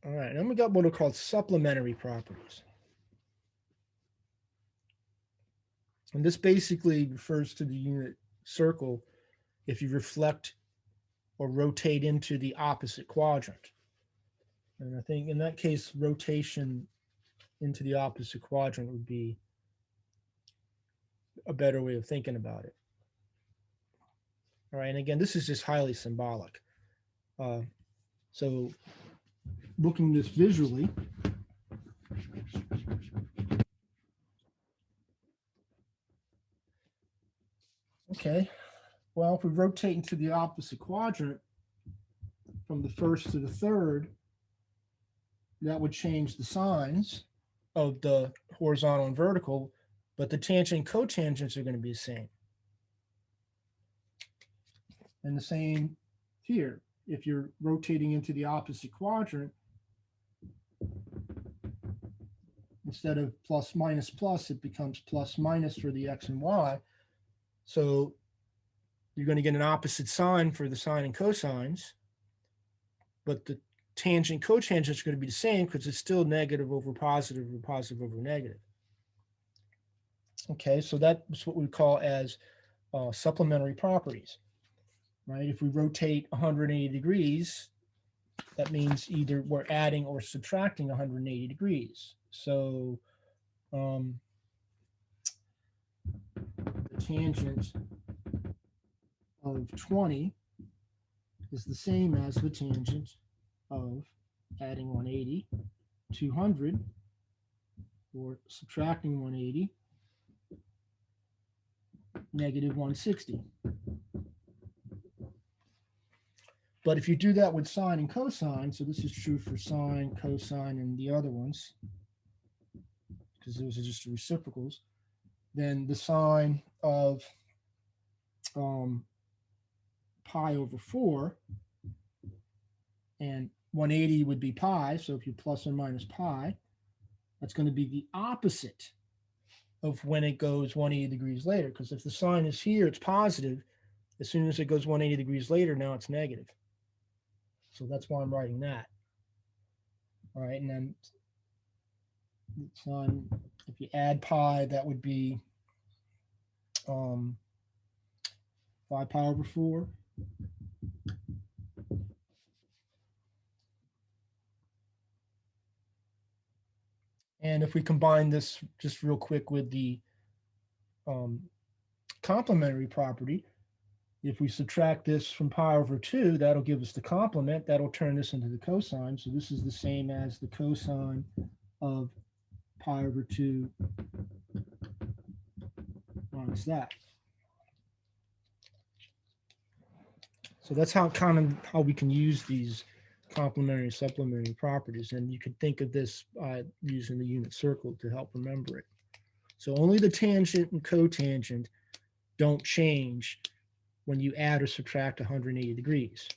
All right, and then we got what are called supplementary properties. And this basically refers to the unit circle if you reflect or rotate into the opposite quadrant. And I think in that case, rotation into the opposite quadrant would be a better way of thinking about it. All right, and again, this is just highly symbolic. So looking this visually, okay, well, if we rotate into the opposite quadrant from the first to the third, that would change the signs of the horizontal and vertical, but the tangent and cotangents are going to be the same. And the same here. If you're rotating into the opposite quadrant, instead of plus minus plus, it becomes plus minus for the x and y. So you're going to get an opposite sign for the sine and cosines, but the tangent cotangent is going to be the same because it's still negative over positive or positive over negative. Okay, so that's what we call as supplementary properties, right? If we rotate 180 degrees, that means either we're adding or subtracting 180 degrees. So the tangent of 20 is the same as the tangent of adding 180, 200, or subtracting 180, negative 160. But if you do that with sine and cosine, so this is true for sine, cosine, and the other ones, because those are just the reciprocals, then the sine of pi over 4 and 180 would be pi. So if you plus or minus pi, that's going to be the opposite of when it goes 180 degrees later. Because if the sign is here, it's positive. As soon as it goes 180 degrees later, now it's negative. So that's why I'm writing that. All right, and then sine, if you add pi, that would be 5 pi over 4. And if we combine this just real quick with the complementary property, if we subtract this from pi over 2, that'll give us the complement. That'll turn this into the cosine. So this is the same as the cosine of pi over 2 minus that. So that's how we can use these complementary supplementary properties. And you could think of this using the unit circle to help remember it. So only the tangent and cotangent don't change when you add or subtract 180 degrees.